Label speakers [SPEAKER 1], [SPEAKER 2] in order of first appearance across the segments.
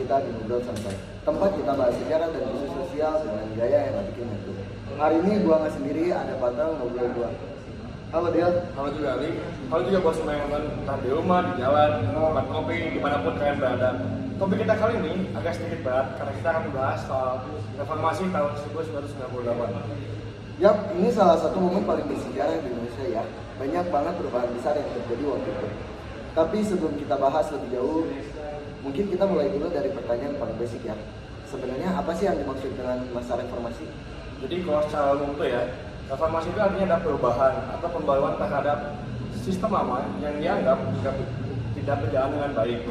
[SPEAKER 1] kita di Ngobrol Santai, tempat kita bahas sejarah dan isu sosial dengan gaya yang gak bikin ngantuk. Hari ini gua nggak sendiri, ada partner ngobrol gua. Halo Del.
[SPEAKER 2] Halo juga Ali. Halo juga bos semua yang nonton entah di rumah, di jalan, tempat ngopi, dimanapun kalian berada. Topik kita kali ini agak sedikit berat karena kita akan membahas soal reformasi tahun 1998.
[SPEAKER 1] Yap, ini salah satu momen paling bersejarah di Indonesia ya. Banyak banget perubahan besar yang terjadi waktu itu. Tapi sebelum kita bahas lebih jauh, mungkin kita mulai dulu dari pertanyaan paling basic ya. Sebenarnya apa sih yang dimaksud dengan masa reformasi?
[SPEAKER 2] Jadi kalau secara umum tuh ya, reformasi itu artinya ada perubahan atau pembaruan terhadap sistem lama yang dianggap tidak berjalan dengan baik.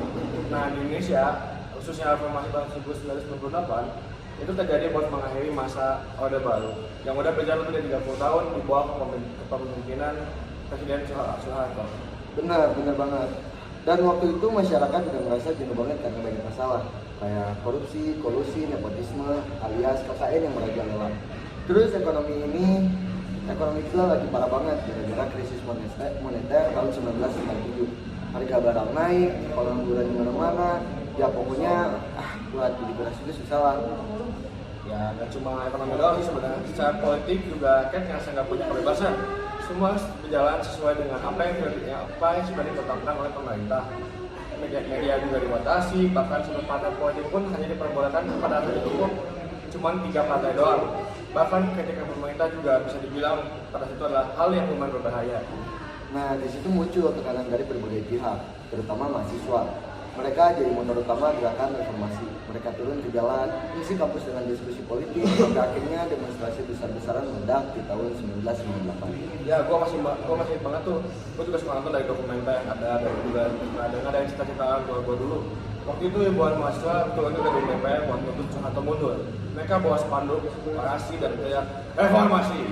[SPEAKER 2] Nah di Indonesia, khususnya reformasi tahun 1998, itu terjadi buat mengakhiri masa Orde Baru yang udah berjalan lebih dari 30 tahun di bawah kepemimpinan Presiden Soeharto.
[SPEAKER 1] Benar banget. Dan waktu itu masyarakat juga merasa jenuh banget karena banyak masalah kayak korupsi, kolusi, nepotisme, alias KKN yang merajalela. Terus ekonomi kita lagi parah banget gara-gara krisis moneter tahun 1997. Harga barang naik, pengangguran di mana-mana. Ya pokoknya buat hidup beras itu susah lah.
[SPEAKER 2] Ya nggak cuma ekonomi doang sih sebenarnya, secara politik juga kan ngerasa nggak punya kebebasan. Semua berjalan sesuai dengan apa yang sudah ditetapkan oleh pemerintah. Media juga dibatasi, bahkan seluruh partai politik pun hanya diperbolehkan pada saat itu cuma 3 partai doang. Bahkan ketika pemerintah juga bisa dibilang pada situ adalah hal yang lumayan berbahaya.
[SPEAKER 1] Nah di situ muncul tekanan dari berbagai pihak, terutama mahasiswa. Mereka jadi motor utama gerakan reformasi. Mereka turun ke jalan, isi kampus dengan diskusi politik, hingga akhirnya demonstrasi besar-besaran meledak di tahun 1998.
[SPEAKER 2] Ya, gue masih banget tuh. Gue juga suka nonton dari dokumenter yang ada dari juga ada yang cita-citaan gue dulu. Waktu itu buat mahasiswa turun juga dari DPR buat menuntut Soeharto mundur. Mereka bawa spanduk, orasi dan teriak reformasi.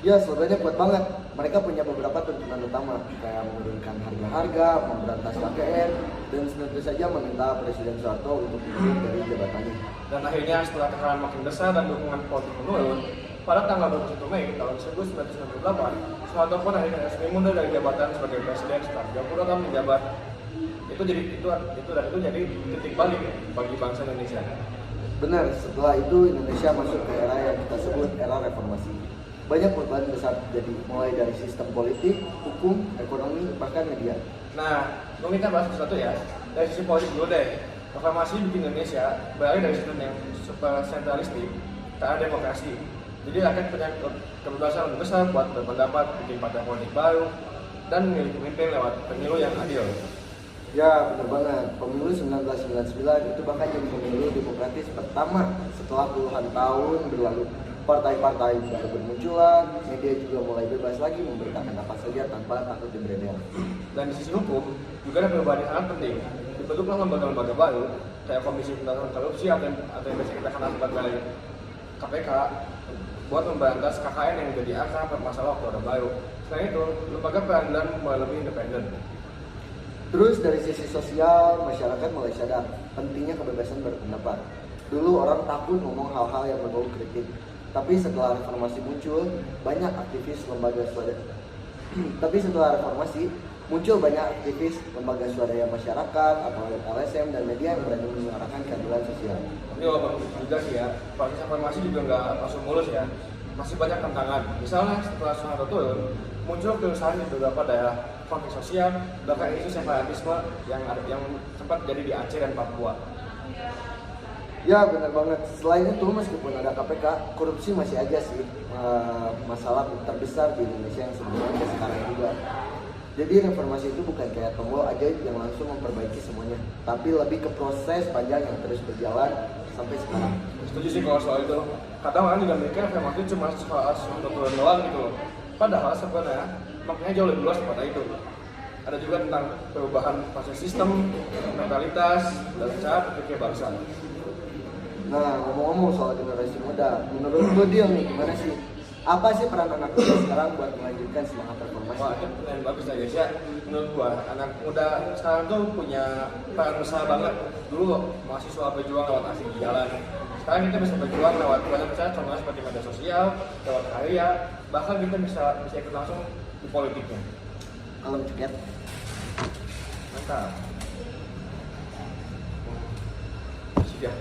[SPEAKER 1] Ya, slogannya kuat banget. Mereka punya beberapa tuntutan utama, kayak menurunkan harga-harga, memberantas KKN, dan tentu saja meminta Presiden Soeharto untuk mundur dari jabatannya.
[SPEAKER 2] Dan akhirnya setelah tekanan makin besar dan dukungan politik menurun, pada tanggal 21 Mei tahun 1998, Soeharto pun akhirnya resmi mundur dari jabatan sebagai presiden setelah 30 tahun menjabat. Itu jadi titik balik bagi bangsa Indonesia.
[SPEAKER 1] Benar, setelah itu Indonesia masuk ke era yang kita sebut era reformasi. Banyak perubahan besar terjadi, mulai dari sistem politik, hukum, ekonomi, bahkan media.
[SPEAKER 2] Nah, kita bahas satu ya. Dari sisi politik dulu deh. Reformasi bikin Indonesia beralih dari sistem yang super sentralistik ke arah demokrasi. Jadi rakyat punya kebebasan lebih besar buat berpendapat, bikin partai politik baru, dan memilih pemimpin lewat pemilu yang adil.
[SPEAKER 1] Ya, benar banget. Pemilu 1999 itu bahkan jadi pemilu demokratis pertama setelah puluhan tahun berlalu. Partai-partai baru bermunculan, media juga mulai bebas lagi memberitakan apa saja tanpa takut dibredel.
[SPEAKER 2] Dan di sisi hukum, juga ada perubahan yang sangat penting. Dibentuklah lembaga-lembaga baru, kayak Komisi Pemberantasan Korupsi atau yang biasa kita kenal sebagai KPK, buat memberantas KKN yang menjadi akar permasalahan Orde Baru. Selain itu, lembaga peradilan mulai lebih independen.
[SPEAKER 1] Terus dari sisi sosial, masyarakat mulai sadar pentingnya kebebasan berpendapat. Dulu orang takut ngomong hal-hal yang berbau kritik. Tapi setelah reformasi muncul, banyak aktivis lembaga swadaya masyarakat, atau LSM dan media yang berani menyuarakan keadilan sosial.
[SPEAKER 2] Tapi walaupun juga sih ya, proses reformasi juga nggak langsung mulus ya. Masih banyak tantangan. Misalnya setelah Soeharto turun, muncul keresahan di beberapa daerah konflik sosial, bahkan isu separatisme yang sempat jadi di Aceh dan Papua.
[SPEAKER 1] Ya benar banget. Selain itu meskipun ada KPK, korupsi masih aja sih masalah terbesar di Indonesia yang sebenarnya sekarang juga. Jadi reformasi itu bukan kayak tombol ajaib yang langsung memperbaiki semuanya, tapi lebih ke proses panjang yang terus berjalan sampai sekarang.
[SPEAKER 2] Setuju sih kalau soal itu. Kadang orang juga mikir reformasi itu cuma soal turun doang gitu loh. Padahal sebenarnya maknanya jauh lebih luas daripada itu. Ada juga tentang perubahan proses sistem, mentalitas, dan cara berpikir bangsa.
[SPEAKER 1] Nah, ngomong-ngomong soal generasi muda, menurut lo dia nih gimana sih? Apa sih peran anak muda sekarang buat melanjutkan semangat reformasi?
[SPEAKER 2] Wah, itu pertanyaan bagus ya guys ya. Menurut gua, anak muda sekarang tuh punya peran besar banget. Dulu mahasiswa berjuang lewat aksi di jalan. Sekarang kita bisa berjuang lewat proses contohnya seperti media sosial, lewat karya, bahkan kita bisa ikut langsung di politiknya.
[SPEAKER 1] Alam ceket.
[SPEAKER 2] Mantap. ya.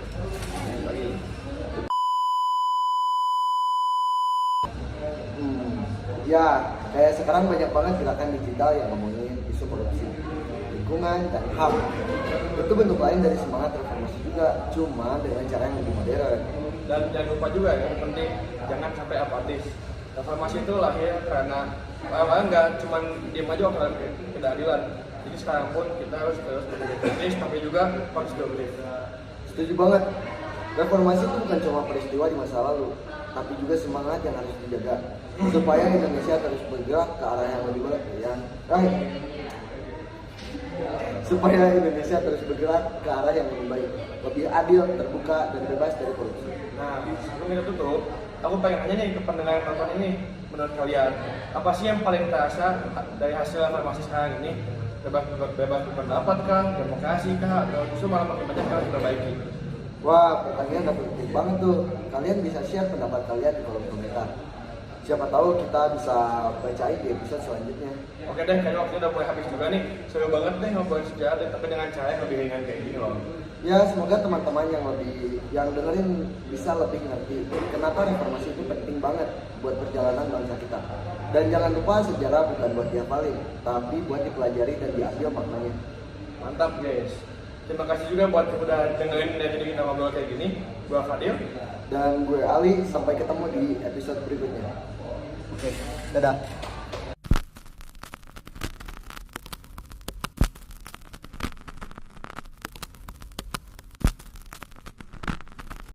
[SPEAKER 2] Lagi.
[SPEAKER 1] Ya, kayak sekarang banyak banget gerakan digital yang ngomongin isu korupsi, lingkungan, dan HAM. Itu bentuk lain dari semangat reformasi juga, cuma dengan cara yang lebih modern.
[SPEAKER 2] Dan jangan lupa juga yang penting jangan sampai apatis. Reformasi itu lahir karena awalnya nggak cuma diem aja karena keadilan. Jadi sekarang pun kita harus terus berpikir kritis tapi juga konstruktif.
[SPEAKER 1] Setuju banget. Reformasi itu bukan cuma peristiwa di masa lalu, tapi juga semangat yang harus dijaga supaya Indonesia terus bergerak ke arah yang lebih baik supaya Indonesia terus bergerak ke arah yang lebih baik, lebih adil, terbuka, dan bebas dari korupsi.
[SPEAKER 2] Nah, sebelum kita tutup, aku pengen nanya nih ke pendengar yang nonton ini, menurut kalian, apa sih yang paling terasa dari hasil reformasi sekarang ini? Bebas berpendapat kah, demokrasi kah, atau justru malah makin banyak yang harus diperbaiki?
[SPEAKER 1] Wah, pertanyaan udah penting banget tuh. Kalian bisa share pendapat kalian di kolom komentar. Siapa tahu kita bisa bacain di episode selanjutnya.
[SPEAKER 2] Oke deh, kayaknya waktunya udah mulai habis juga nih. Seru banget deh ngobrolin sejarah, tapi dengan cara yang lebih ringan kayak gini loh.
[SPEAKER 1] Ya, semoga teman-teman yang dengerin bisa lebih ngerti kenapa reformasi itu penting banget buat perjalanan bangsa kita. Dan jangan lupa sejarah bukan buat dihafalin, tapi buat dipelajari dan diambil maknanya.
[SPEAKER 2] Mantap guys. Terima kasih juga buat yang udah dengerin dari kita ngobrol kayak gini. Gue Fadil.
[SPEAKER 1] Dan gue Ali, sampai ketemu di episode berikutnya.
[SPEAKER 3] Oke, dadah.